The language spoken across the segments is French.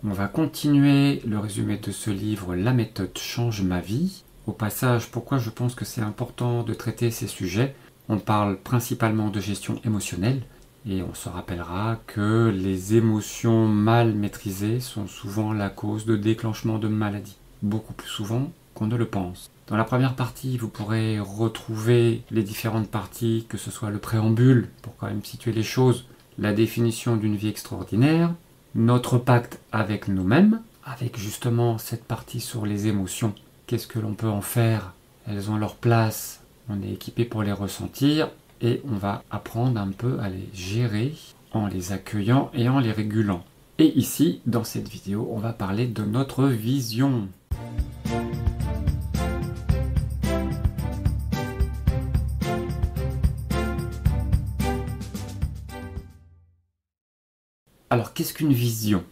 On va continuer le résumé de ce livre La méthode change ma vie. Au passage, pourquoi je pense que c'est important de traiter ces sujets? On parle principalement de gestion émotionnelle et on se rappellera que les émotions mal maîtrisées sont souvent la cause de déclenchement de maladies, beaucoup plus souvent qu'on ne le pense. Dans la première partie, vous pourrez retrouver les différentes parties, que ce soit le préambule, pour quand même situer les choses, la définition d'une vie extraordinaire, notre pacte avec nous-mêmes, avec justement cette partie sur les émotions. Qu'est-ce que l'on peut en faire? Elles ont leur place, on est équipé pour les ressentir, et on va apprendre un peu à les gérer en les accueillant et en les régulant. Et ici, dans cette vidéo, on va parler de notre vision. Alors, qu'est-ce qu'une vision?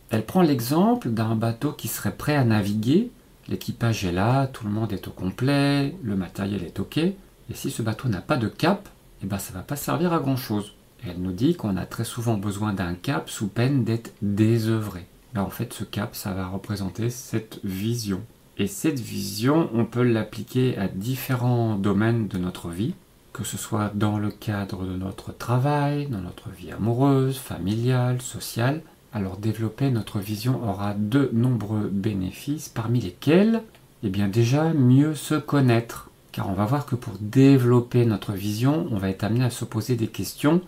Elle prend l'exemple d'un bateau qui serait prêt à naviguer. L'équipage est là, tout le monde est au complet, le matériel est ok. Et si ce bateau n'a pas de cap, eh ben, ça ne va pas servir à grand-chose. Et elle nous dit qu'on a très souvent besoin d'un cap sous peine d'être désœuvré. Là, en fait, ce cap, ça va représenter cette vision. Et cette vision, on peut l'appliquer à différents domaines de notre vie, que ce soit dans le cadre de notre travail, dans notre vie amoureuse, familiale, sociale. Alors développer notre vision aura de nombreux bénéfices, parmi lesquels, eh bien déjà, mieux se connaître. Car on va voir que pour développer notre vision, on va être amené à se poser des questions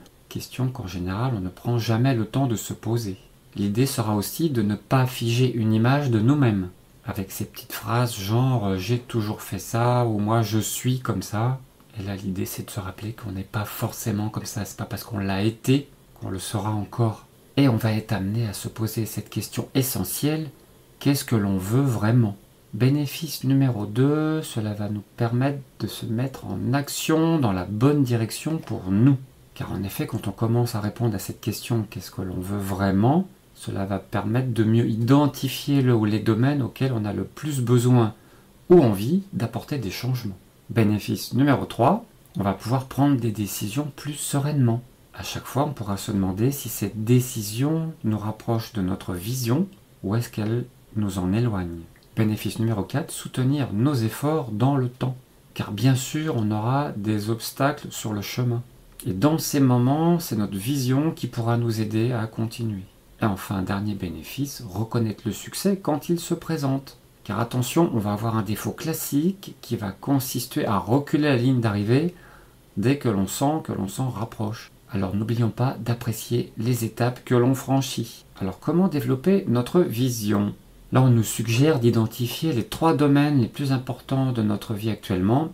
qu'en général on ne prend jamais le temps de se poser. L'idée sera aussi de ne pas figer une image de nous-mêmes, avec ces petites phrases genre « j'ai toujours fait ça » ou « moi je suis comme ça ». Et là, l'idée, c'est de se rappeler qu'on n'est pas forcément comme ça. C'est pas parce qu'on l'a été qu'on le sera encore. Et on va être amené à se poser cette question essentielle. Qu'est-ce que l'on veut vraiment? Bénéfice numéro 2, cela va nous permettre de se mettre en action dans la bonne direction pour nous. Car en effet, quand on commence à répondre à cette question, qu'est-ce que l'on veut vraiment? Cela va permettre de mieux identifier le ou les domaines auxquels on a le plus besoin ou envie d'apporter des changements. Bénéfice numéro 3, on va pouvoir prendre des décisions plus sereinement. À chaque fois, on pourra se demander si cette décision nous rapproche de notre vision ou est-ce qu'elle nous en éloigne. Bénéfice numéro 4, soutenir nos efforts dans le temps. Car bien sûr, on aura des obstacles sur le chemin. Et dans ces moments, c'est notre vision qui pourra nous aider à continuer. Et enfin, dernier bénéfice, reconnaître le succès quand il se présente. Car attention, on va avoir un défaut classique qui va consister à reculer la ligne d'arrivée dès que l'on sent que l'on s'en rapproche. Alors n'oublions pas d'apprécier les étapes que l'on franchit. Alors comment développer notre vision? Là, on nous suggère d'identifier les 3 domaines les plus importants de notre vie actuellement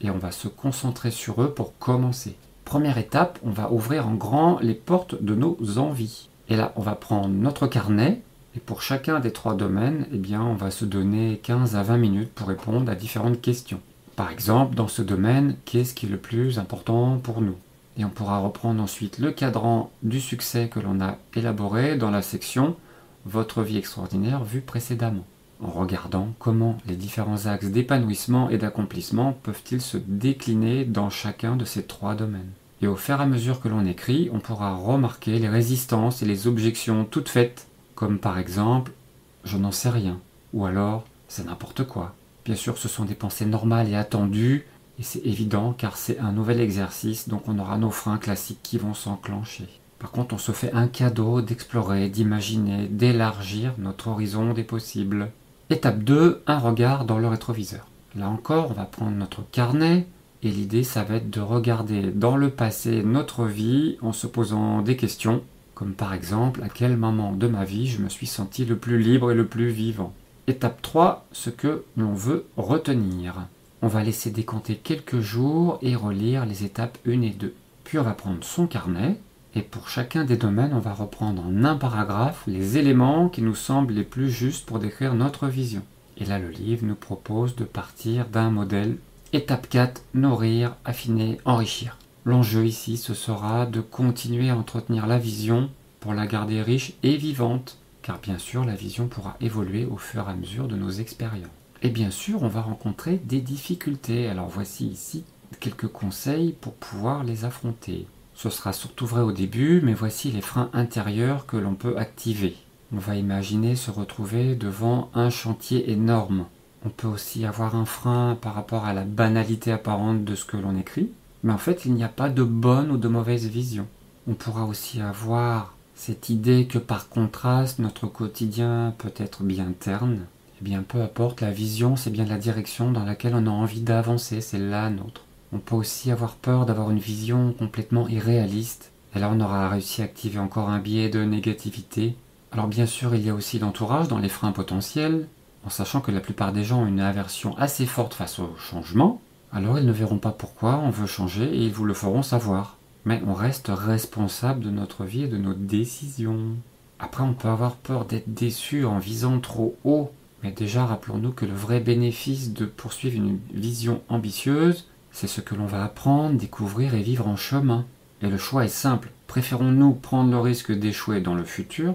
et on va se concentrer sur eux pour commencer. Première étape, on va ouvrir en grand les portes de nos envies. Et là, on va prendre notre carnet. Et pour chacun des 3 domaines, eh bien, on va se donner 15 à 20 minutes pour répondre à différentes questions. Par exemple, dans ce domaine, qu'est-ce qui est le plus important pour nous? Et on pourra reprendre ensuite le cadran du succès que l'on a élaboré dans la section « Votre vie extraordinaire » vue précédemment, en regardant comment les différents axes d'épanouissement et d'accomplissement peuvent-ils se décliner dans chacun de ces 3 domaines. Et au fur et à mesure que l'on écrit, on pourra remarquer les résistances et les objections toutes faites, comme par exemple « je n'en sais rien » ou alors « c'est n'importe quoi ». Bien sûr, ce sont des pensées normales et attendues, et c'est évident car c'est un nouvel exercice, donc on aura nos freins classiques qui vont s'enclencher. Par contre, on se fait un cadeau d'explorer, d'imaginer, d'élargir notre horizon des possibles. Étape 2, un regard dans le rétroviseur. Là encore, on va prendre notre carnet, et l'idée, ça va être de regarder dans le passé notre vie en se posant des questions, comme par exemple, à quel moment de ma vie je me suis senti le plus libre et le plus vivant. Étape 3, ce que l'on veut retenir. On va laisser décompter quelques jours et relire les étapes 1 et 2. Puis on va prendre son carnet, et pour chacun des domaines, on va reprendre en un paragraphe les éléments qui nous semblent les plus justes pour décrire notre vision. Et là, le livre nous propose de partir d'un modèle. Étape 4, nourrir, affiner, enrichir. L'enjeu ici, ce sera de continuer à entretenir la vision pour la garder riche et vivante, car bien sûr, la vision pourra évoluer au fur et à mesure de nos expériences. Et bien sûr, on va rencontrer des difficultés. Alors voici ici quelques conseils pour pouvoir les affronter. Ce sera surtout vrai au début, mais voici les freins intérieurs que l'on peut activer. On va imaginer se retrouver devant un chantier énorme. On peut aussi avoir un frein par rapport à la banalité apparente de ce que l'on écrit, mais en fait il n'y a pas de bonne ou de mauvaise vision. On pourra aussi avoir cette idée que par contraste notre quotidien peut être bien terne. Eh bien peu importe, la vision c'est bien la direction dans laquelle on a envie d'avancer, c'est la nôtre. On peut aussi avoir peur d'avoir une vision complètement irréaliste, et là on aura réussi à activer encore un biais de négativité. Alors bien sûr il y a aussi l'entourage dans les freins potentiels, en sachant que la plupart des gens ont une aversion assez forte face au changement, alors ils ne verront pas pourquoi on veut changer et ils vous le feront savoir. Mais on reste responsable de notre vie et de nos décisions. Après on peut avoir peur d'être déçu en visant trop haut, mais déjà rappelons-nous que le vrai bénéfice de poursuivre une vision ambitieuse, c'est ce que l'on va apprendre, découvrir et vivre en chemin. Et le choix est simple, préférons-nous prendre le risque d'échouer dans le futur,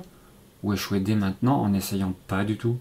ou échouer dès maintenant en n'essayant pas du tout?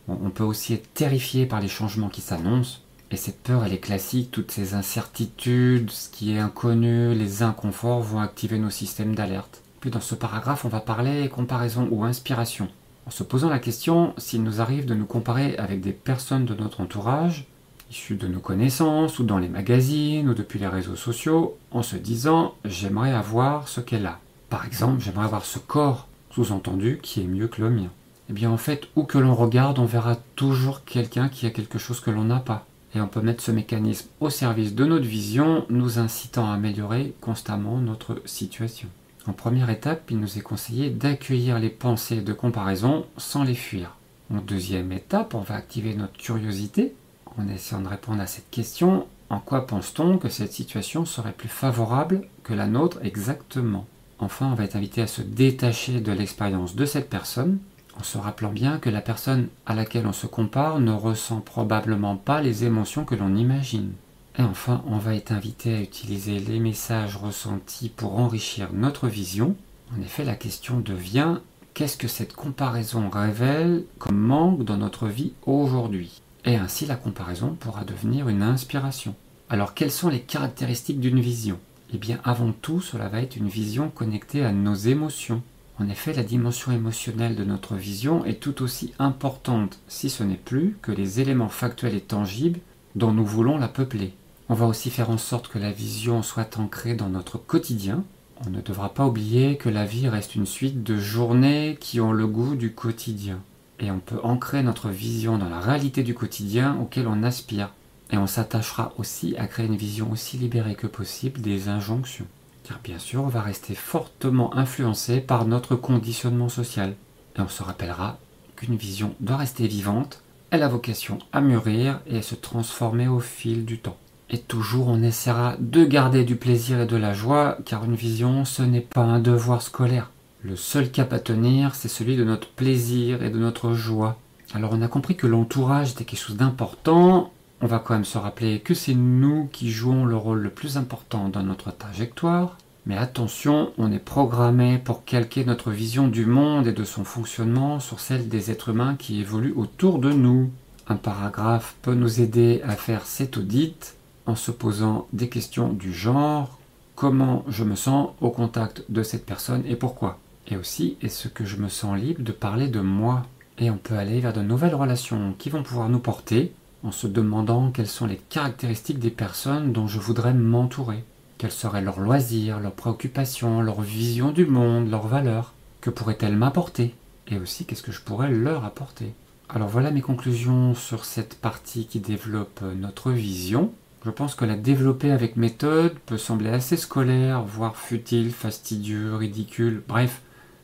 On peut aussi être terrifié par les changements qui s'annoncent, et cette peur elle est classique, toutes ces incertitudes, ce qui est inconnu, les inconforts vont activer nos systèmes d'alerte. Puis dans ce paragraphe on va parler comparaison ou inspiration, en se posant la question s'il nous arrive de nous comparer avec des personnes de notre entourage, issues de nos connaissances, ou dans les magazines, ou depuis les réseaux sociaux, en se disant j'aimerais avoir ce qu'elle a. Par exemple, j'aimerais avoir ce corps, sous-entendu, qui est mieux que le mien. Eh bien en fait, où que l'on regarde, on verra toujours quelqu'un qui a quelque chose que l'on n'a pas. Et on peut mettre ce mécanisme au service de notre vision, nous incitant à améliorer constamment notre situation. En première étape, il nous est conseillé d'accueillir les pensées de comparaison sans les fuir. En deuxième étape, on va activer notre curiosité en essayant de répondre à cette question. En quoi pense-t-on que cette situation serait plus favorable que la nôtre exactement? Enfin, on va être invité à se détacher de l'expérience de cette personne, en se rappelant bien que la personne à laquelle on se compare ne ressent probablement pas les émotions que l'on imagine. Et enfin, on va être invité à utiliser les messages ressentis pour enrichir notre vision. En effet, la question devient qu'est-ce que cette comparaison révèle comme manque dans notre vie aujourd'hui? Et ainsi, la comparaison pourra devenir une inspiration. Alors, quelles sont les caractéristiques d'une vision? Eh bien, avant tout, cela va être une vision connectée à nos émotions. En effet, la dimension émotionnelle de notre vision est tout aussi importante, si ce n'est plus, que les éléments factuels et tangibles dont nous voulons la peupler. On va aussi faire en sorte que la vision soit ancrée dans notre quotidien. On ne devra pas oublier que la vie reste une suite de journées qui ont le goût du quotidien. Et on peut ancrer notre vision dans la réalité du quotidien auquel on aspire. Et on s'attachera aussi à créer une vision aussi libérée que possible des injonctions. Car bien sûr, on va rester fortement influencé par notre conditionnement social. Et on se rappellera qu'une vision doit rester vivante, elle a vocation à mûrir et à se transformer au fil du temps. Et toujours on essaiera de garder du plaisir et de la joie, car une vision ce n'est pas un devoir scolaire. Le seul cap à tenir, c'est celui de notre plaisir et de notre joie. Alors on a compris que l'entourage était quelque chose d'important. On va quand même se rappeler que c'est nous qui jouons le rôle le plus important dans notre trajectoire. Mais attention, on est programmé pour calquer notre vision du monde et de son fonctionnement sur celle des êtres humains qui évoluent autour de nous. Un paragraphe peut nous aider à faire cet audit en se posant des questions du genre « Comment je me sens au contact de cette personne et pourquoi ?» Et aussi « Est-ce que je me sens libre de parler de moi ?» Et on peut aller vers de nouvelles relations qui vont pouvoir nous porter en se demandant quelles sont les caractéristiques des personnes dont je voudrais m'entourer. Quels seraient leurs loisirs, leurs préoccupations, leur vision du monde, leurs valeurs? Que pourraient-elles m'apporter? Et aussi, qu'est-ce que je pourrais leur apporter? Alors voilà mes conclusions sur cette partie qui développe notre vision. Je pense que la développer avec méthode peut sembler assez scolaire, voire futile, fastidieux, ridicule, bref,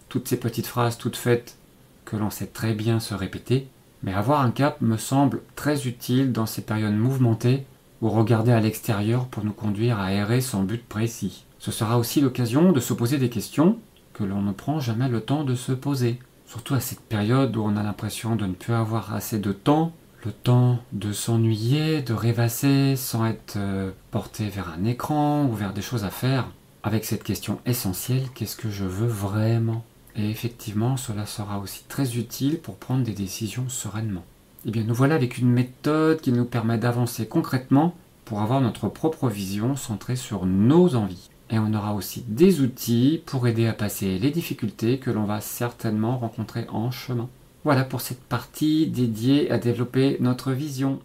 toutes ces petites phrases toutes faites que l'on sait très bien se répéter. Mais avoir un cap me semble très utile dans ces périodes mouvementées ou regarder à l'extérieur pour nous conduire à errer sans but précis. Ce sera aussi l'occasion de se poser des questions que l'on ne prend jamais le temps de se poser. Surtout à cette période où on a l'impression de ne plus avoir assez de temps, le temps de s'ennuyer, de rêvasser sans être porté vers un écran ou vers des choses à faire. Avec cette question essentielle, qu'est-ce que je veux vraiment? Et effectivement, cela sera aussi très utile pour prendre des décisions sereinement. Eh bien, nous voilà avec une méthode qui nous permet d'avancer concrètement pour avoir notre propre vision centrée sur nos envies. Et on aura aussi des outils pour aider à passer les difficultés que l'on va certainement rencontrer en chemin. Voilà pour cette partie dédiée à développer notre vision.